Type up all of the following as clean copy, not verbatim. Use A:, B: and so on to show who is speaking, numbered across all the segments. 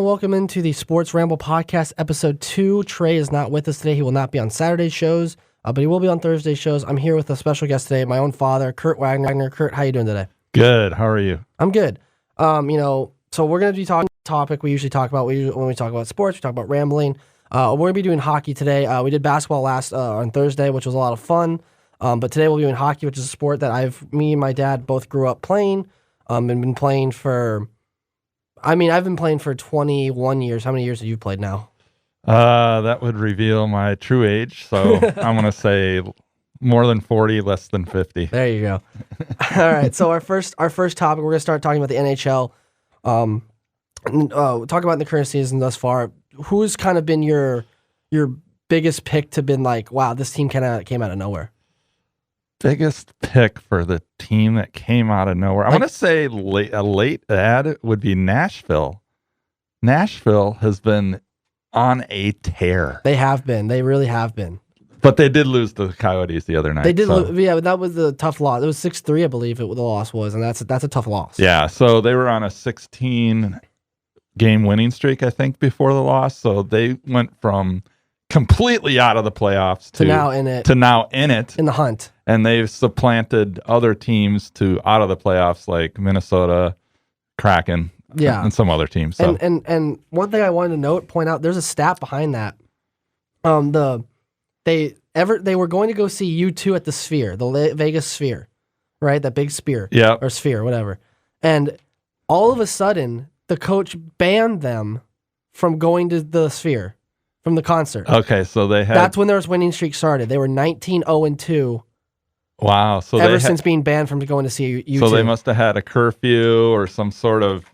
A: welcome into the Sports Ramble podcast, episode 2. Trey is not with us today. He will not be on Saturday's shows, but he will be on Thursday's shows. I'm here with a special guest today, my own father, Kurt Wagner. Kurt, how you doing today?
B: Good. How are you?
A: I'm good. So we're going to be talking topic we usually talk about. When we talk about sports, we talk about rambling. We're going to be doing hockey today. We did basketball last on Thursday, which was a lot of fun. But today we'll be doing hockey, which is a sport that me and my dad both grew up playing, and been playing for... I've been playing for 21 years. How many years have you played now?
B: That would reveal my true age. So I'm going to say more than 40, less than 50.
A: There you go. All right. So our first topic, we're going to start talking about the NHL. Talk about the current season thus far. Who's kind of been your biggest pick to been like, wow, this team kind of came out of nowhere?
B: Biggest pick for the team that came out of nowhere. I want to say a late ad would be Nashville. Nashville has been on a tear.
A: They have been. They really have been.
B: But they did lose to the Coyotes the other night.
A: They did. Yeah, but that was the tough loss. It was 6-3, I believe the loss was, and that's a tough loss.
B: Yeah, so they were on a 16-game winning streak, I think, before the loss. So they went from completely out of the playoffs to now in it. In the hunt. And they've supplanted other teams to out of the playoffs like Minnesota, Kraken, and some other teams. So.
A: And one thing I wanted to point out, there's a stat behind that. They were going to go see U2 at the Sphere, the Vegas Sphere, right? That big Sphere.
B: Yeah.
A: Or Sphere, whatever. And all of a sudden, the coach banned them from going to the Sphere, from the concert.
B: Okay, so
A: that's when their winning streak started. They were 19-0-2.
B: Wow. So
A: ever since being banned from going to see U2.
B: So they must have had a curfew or some sort of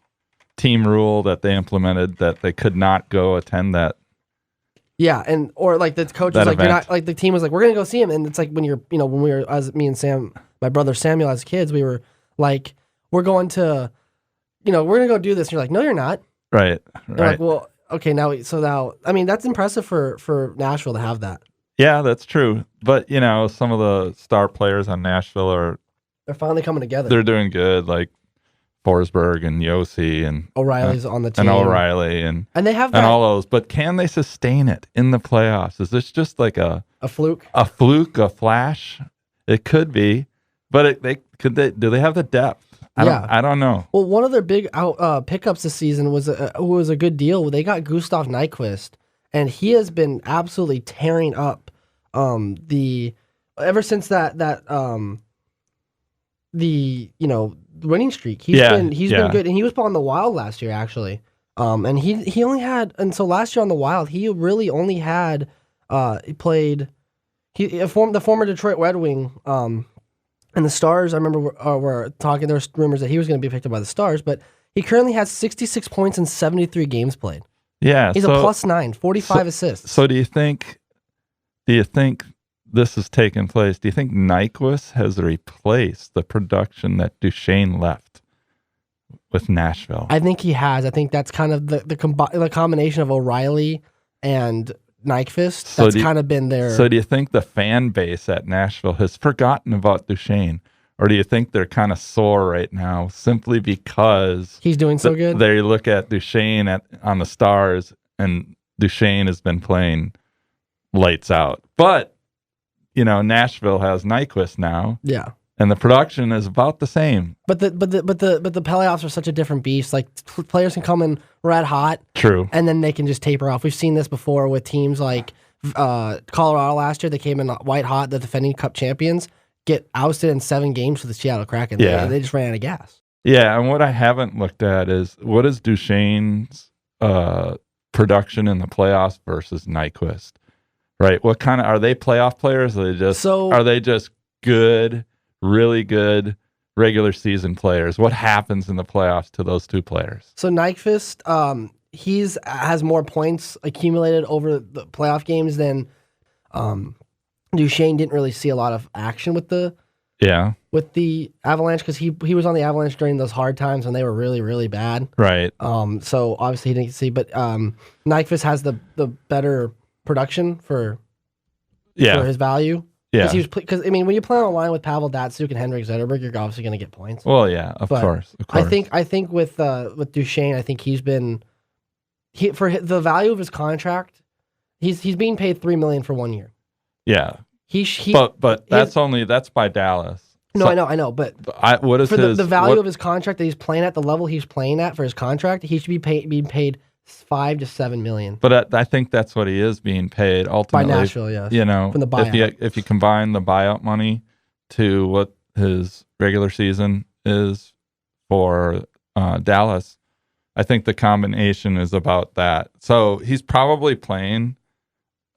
B: team rule that they implemented that they could not go attend that.
A: Yeah, or like the coach was like, you're not, like the team was like, we're gonna go see him, and it's like when when we were, as me and Sam, my brother Samuel, as kids, we were like, we're going to, we're gonna go do this. And you're like, no, you're not.
B: Right.
A: You're like, well, okay, now, that's impressive for Nashville to have that.
B: Yeah, that's true. But, some of the star players on Nashville
A: they're finally coming together.
B: They're doing good, like Forsberg and Yossi and
A: O'Reilly's on the team.
B: And O'Reilly and
A: they have that.
B: And all those. But can they sustain it in the playoffs? Is this just like a
A: fluke?
B: A fluke, a flash? It could be. But do they have the depth? I don't know.
A: Well, one of their big pickups this season was a good deal. They got Gustav Nyquist, and he has been absolutely tearing up ever since the winning streak. He's been good, and he was on the Wild last year actually. And he only had, and so last year on the Wild he really only had the former Detroit Red Wing and the Stars. I remember were talking. There was rumors that he was going to be picked up by the Stars, but he currently has 66 points in 73 games played.
B: Yeah,
A: he's a +9, 45 assists.
B: So do you think this has taken place? Do you think Nyquist has replaced the production that Duchesne left with Nashville?
A: I think he has. I think that's kind of the combination of O'Reilly and Nyquist. That's kind of been their...
B: So do you think the fan base at Nashville has forgotten about Duchesne? Or do you think they're kind of sore right now simply because
A: he's doing so good?
B: They look at Duchesne on the Stars, and Duchesne has been playing lights out. But, Nashville has Nyquist now.
A: Yeah.
B: And the production is about the same.
A: But the playoffs are such a different beast. Like players can come in red hot.
B: True.
A: And then they can just taper off. We've seen this before with teams like Colorado last year. They came in white hot, the defending Cup champions, get ousted in 7 games for the Seattle Kraken.
B: Yeah.
A: They just ran out of gas.
B: Yeah, and what I haven't looked at is what is Duchesne's production in the playoffs versus Nyquist, right? What kind of are they playoff players? Are they just good, really good regular season players? What happens in the playoffs to those two players?
A: So Nyquist, has more points accumulated over the playoff games than Duchesne. Didn't really see a lot of action with the Avalanche because he was on the Avalanche during those hard times when they were really, really bad.
B: Right.
A: So obviously he didn't see, but Nyquist has the better production for his value.
B: Yeah.
A: Because when you play on a line with Pavel Datsyuk and Henrik Zetterberg, you're obviously going to get points.
B: Well, yeah, of course.
A: I think with Duchesne, I think he's been for the value of his contract, he's being paid $3 million for 1 year.
B: Yeah. But that's by Dallas.
A: No, so, I know, but
B: what is
A: for the value of his contract that he's playing at, the level he's playing at for his contract, he should be being paid $5 to $7 million.
B: But I think that's what he is being paid ultimately
A: by Nashville. Yes,
B: from the buyout. If you combine the buyout money to what his regular season is for Dallas, I think the combination is about that. So he's probably playing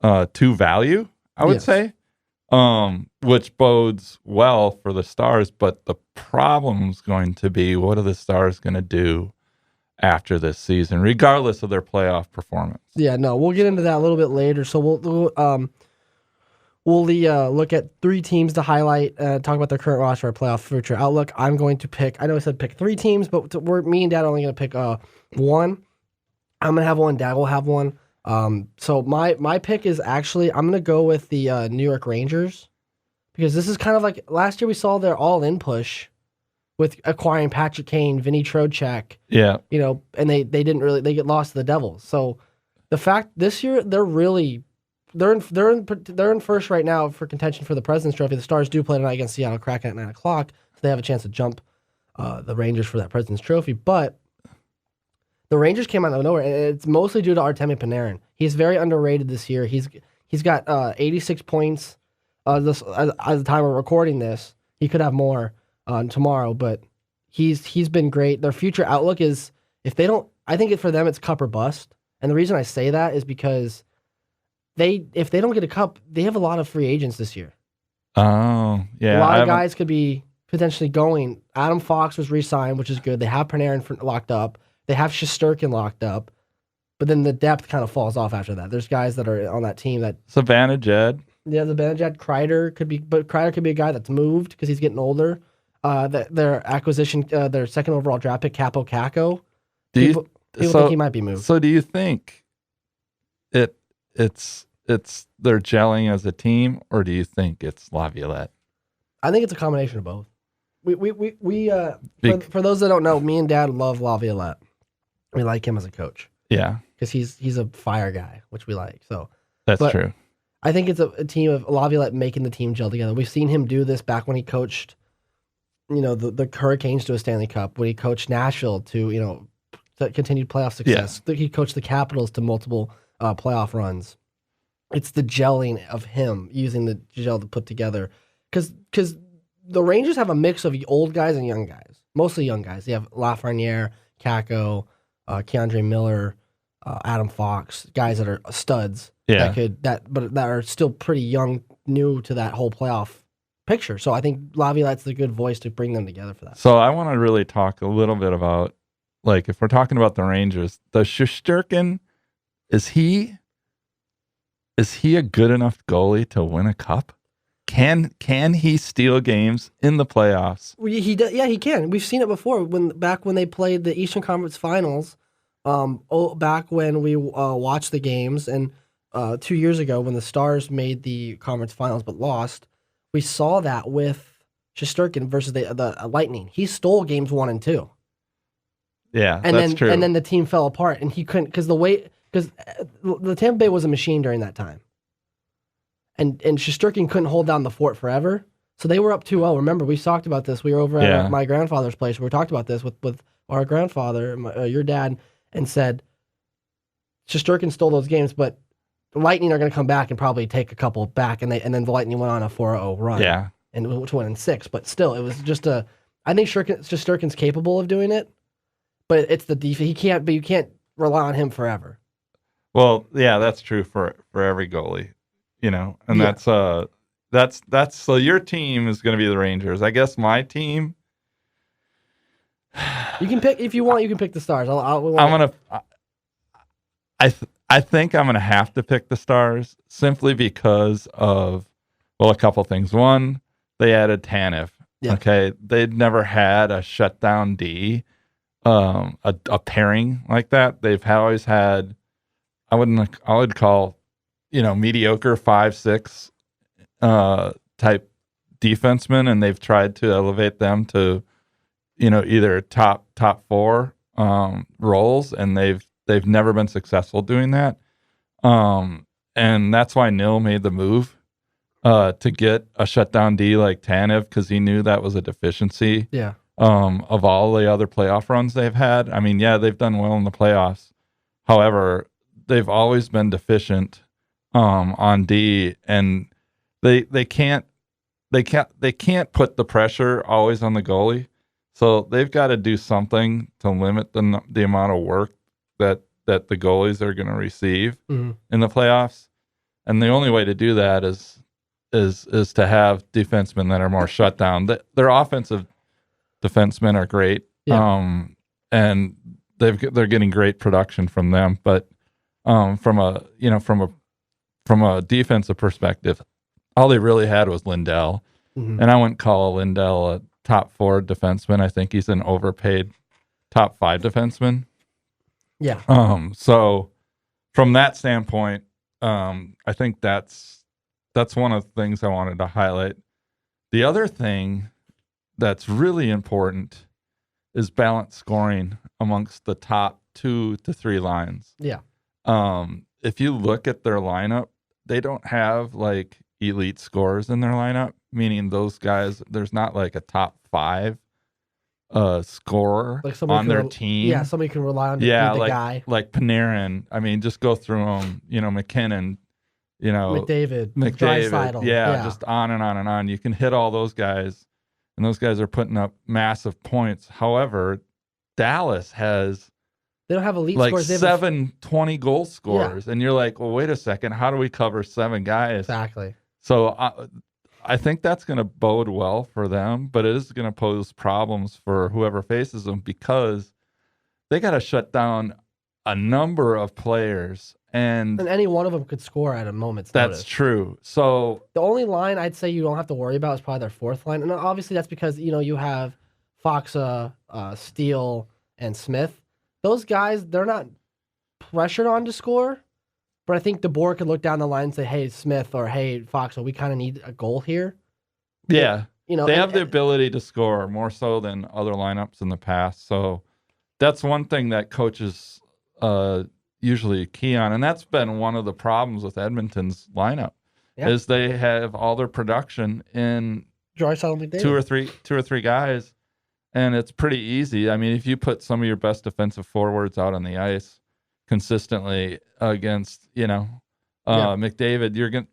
B: to value, I would say. Which bodes well for the Stars, but the problem is going to be, what are the Stars going to do after this season, regardless of their playoff performance?
A: Yeah, no, we'll get into that a little bit later. So we'll look at 3 teams to highlight, talk about their current roster, our playoff future outlook. I'm going to pick, I know I said pick 3 teams, but me and Dad are only going to pick one. I'm going to have one, Dad will have one. So my pick is actually, I'm going to go with the New York Rangers, because this is kind of like last year we saw their all-in push with acquiring Patrick Kane, Vinny Trocheck.
B: Yeah.
A: And they get lost to the Devils. So the fact this year they're in first right now for contention for the President's Trophy. The Stars do play tonight against Seattle Kraken at 9:00, so they have a chance to jump the Rangers for that President's Trophy. But the Rangers came out of nowhere, and it's mostly due to Artemi Panarin. He's very underrated this year. He's got 86 points at the time of recording this. He could have more tomorrow, but he's been great. Their future outlook is, I think for them it's cup or bust. And the reason I say that is because if they don't get a cup, they have a lot of free agents this year.
B: Oh, yeah.
A: A lot of guys could be potentially going. Adam Fox was re-signed, which is good. They have Panarin locked up. They have Shesterkin locked up. But then the depth kind of falls off after that. There's guys that are on that team that...
B: Savannah Jed.
A: Yeah, Savannah Jed. Kreider could be a guy that's moved because he's getting older. Their acquisition, their second overall draft pick, Capo Caco. People think he might be moved.
B: So do you think it's they're gelling as a team, or do you think it's Laviolette?
A: I think it's a combination of both. For those that don't know, me and Dad love Laviolette. We like him as a coach.
B: Yeah,
A: because he's a fire guy, which we like. So
B: that's true.
A: I think it's a team of Laviolette making the team gel together. We've seen him do this back when he coached, the Hurricanes to a Stanley Cup. When he coached Nashville to continued playoff success. Yeah. He coached the Capitals to multiple playoff runs. It's the gelling of him using the gel to put together. Because the Rangers have a mix of old guys and young guys. Mostly young guys. They have Lafreniere, Kako, Keandre Miller, Adam Fox, guys that are studs.
B: Yeah.
A: That are still pretty young, new to that whole playoff picture. So I think Laviolette's the good voice to bring them together for that.
B: So I want to really talk a little bit about, like, if we're talking about the Rangers, the Shesterkin, is he a good enough goalie to win a cup? Can he steal games in the playoffs?
A: Yeah, he can. We've seen it before back when they played the Eastern Conference Finals. Back when we watched the games, and 2 years ago when the Stars made the conference finals but lost, we saw that with Shesterkin versus the Lightning. He stole games 1 and 2.
B: Yeah,
A: that's
B: true.
A: And then the team fell apart, and he couldn't because the Tampa Bay was a machine during that time. And Shesterkin couldn't hold down the fort forever. So they were up 2-0. Remember, we talked about this. We were over at my grandfather's place. We talked about this with our grandfather, your dad, and said Shesterkin stole those games, but the Lightning are going to come back and probably take a couple back. And then the Lightning went on a 4-0 run.
B: Yeah.
A: And to win in 6. But still, it was just I think Shesterkin's capable of doing it, but it's the defense. You can't rely on him forever.
B: Well, yeah, that's true for every goalie. And that's so your team is going to be the Rangers. I guess my team.
A: You can pick if you want. You can pick the Stars.
B: I think I'm gonna have to pick the Stars simply because of a couple things. One, they added Tanev. Yeah. Okay, they'd never had a shutdown D, a pairing like that. They've always had. I would call. Mediocre 5-6 type defensemen, and they've tried to elevate them to, either top 4 roles, and they've they've never been successful doing that. And that's why Nil made the move to get a shutdown D like Tanev, because he knew that was a deficiency.
A: Yeah.
B: Of all the other playoff runs they've had. I mean, yeah, they've done well in the playoffs. However, they've always been deficient on D, and they can't put the pressure always on the goalie. So they've got to do something to limit the amount of work that the goalies are going to receive in the playoffs. And the only way to do that is to have defensemen that are more shut down. Their offensive defensemen are great, and they're getting great production from them. But from a defensive perspective, all they really had was Lindell, and I wouldn't call Lindell a top 4 defenseman. I think he's an overpaid top 5 defenseman.
A: Yeah.
B: So from that standpoint, I think that's one of the things I wanted to highlight. The other thing that's really important is balanced scoring amongst the top 2 to 3 lines.
A: Yeah.
B: If you look at their lineup, they don't have like elite scorers in their lineup, meaning those guys, there's not like a top 5 scorer like on their team.
A: Yeah, somebody can rely on to be the guy.
B: Like Panarin. I mean, just go through them, McKinnon,
A: McDavid,
B: yeah, just on and on and on. You can hit all those guys, and those guys are putting up massive points. However, Dallas has
A: they don't have elite
B: like
A: scores. They
B: have 20 goal scorers, and you're like, well, wait a second, how do we cover 7 guys?
A: Exactly.
B: So I think that's going to bode well for them, but it is going to pose problems for whoever faces them, because they got to shut down a number of players. And
A: any one of them could score at a moment's
B: notice. That's true. So
A: the only line I'd say you don't have to worry about is probably their 4th line. And obviously that's because, you have Foxa, Steele, and Smith. Those guys, they're not pressured on to score. But I think DeBoer could look down the line and say, hey, Smith, or hey, Fox, we kind of need a goal here.
B: Yeah. They have the ability to score more so than other lineups in the past. So that's one thing that coaches usually key on. And that's been one of the problems with Edmonton's lineup is they have all their production in two or three guys. And it's pretty easy. I mean, if you put some of your best defensive forwards out on the ice consistently against, McDavid,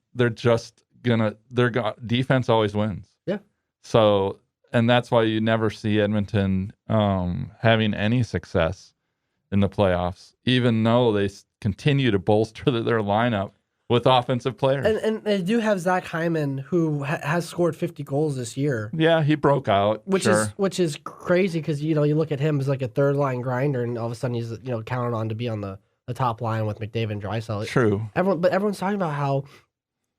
B: defense always wins.
A: Yeah.
B: So, and that's why you never see Edmonton having any success in the playoffs, even though they continue to bolster their lineup with offensive players.
A: And they do have Zach Hyman, who has scored 50 goals this year.
B: Yeah, he broke out,
A: which is crazy, because you look at him as like a 3rd-line grinder, and all of a sudden he's counted on to be on the top line with McDavid and Draisaitl.
B: True.
A: Everyone's talking about how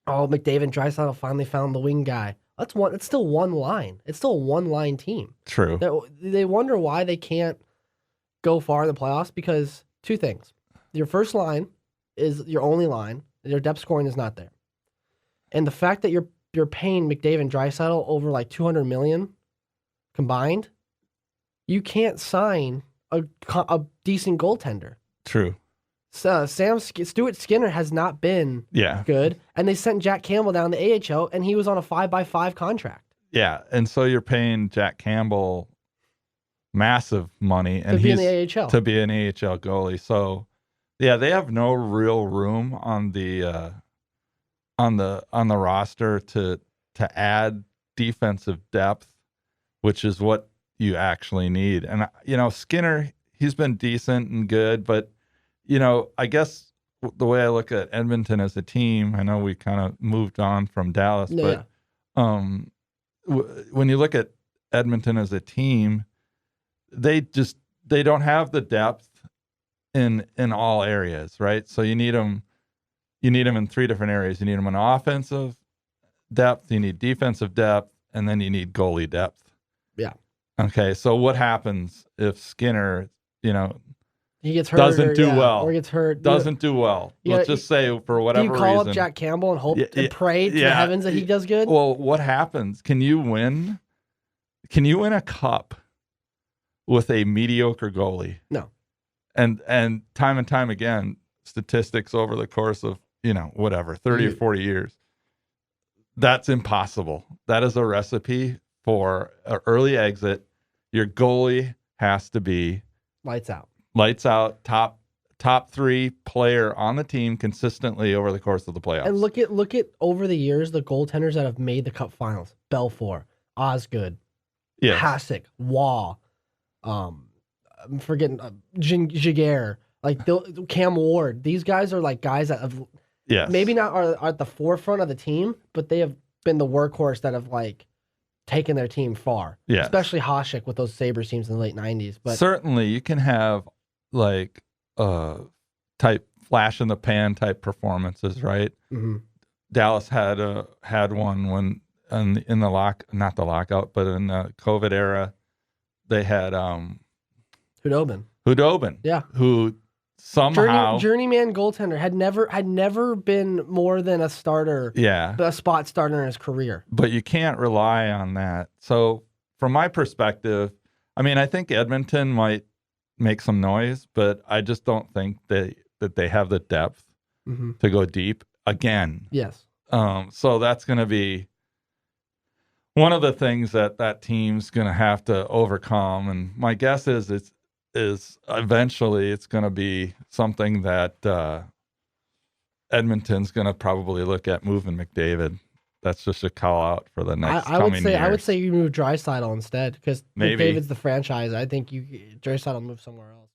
A: McDavid and Draisaitl finally found the wing guy. It's still one line. It's still a 1-line team.
B: True.
A: They wonder why they can't go far in the playoffs, because 2 things: your first line is your only line. Your depth scoring is not there, and the fact that you're paying McDavid and Draisaitl over like $200 million combined, you can't sign a decent goaltender.
B: True.
A: Stuart Skinner has not been good, and they sent Jack Campbell down to AHL, and he was on a 5x5 contract.
B: Yeah, and so you're paying Jack Campbell massive money, and
A: to be in the AHL.
B: To be an AHL goalie. So, yeah, they have no real room on the roster to add defensive depth, which is what you actually need. And Skinner, he's been decent and good, but I guess the way I look at Edmonton as a team, I know we kind of moved on from Dallas, but when you look at Edmonton as a team, they don't have the depth in all areas, right? So you need them in 3 different areas. You need them in offensive depth, you need defensive depth, and then you need goalie depth.
A: Yeah.
B: Okay, so what happens if Skinner,
A: he gets hurt,
B: doesn't do well,
A: or gets hurt,
B: doesn't do well? Let's just say for whatever reason.
A: Do you call up Jack Campbell and hope and pray to the heavens that he does good?
B: Well, what happens? Can you win a cup with a mediocre goalie?
A: No.
B: And time and time again, statistics over the course of, 30 or 40 years, that's impossible. That is a recipe for an early exit. Your goalie has to be
A: lights
B: out, top 3 player on the team consistently over the course of the playoffs.
A: And look at over the years the goaltenders that have made the Cup Finals: Belfour, Osgood, Hasek, Waugh, I'm forgetting Jaguar, like Cam Ward. These guys are like guys that have maybe not are at the forefront of the team, but they have been the workhorse that have like taken their team far.
B: Yeah,
A: especially Hasek with those Sabres teams in the late '90s. But
B: certainly you can have like type flash in the pan type performances, right?
A: Mm-hmm.
B: Dallas had one when in the not the lockout, but in the COVID era, they had
A: Hudobin, yeah,
B: who somehow
A: journeyman goaltender had never been more than a starter, a spot starter in his career.
B: But you can't rely on that. So from my perspective, I mean, I think Edmonton might make some noise, but I just don't think that they have the depth to go deep again.
A: Yes.
B: So that's going to be one of the things that team's going to have to overcome. And my guess is eventually it's going to be something that Edmonton's going to probably look at moving McDavid. That's just a call out for the next coming years.
A: I would say you move Draisaitl instead because McDavid's the franchise. I think Draisaitl move somewhere else.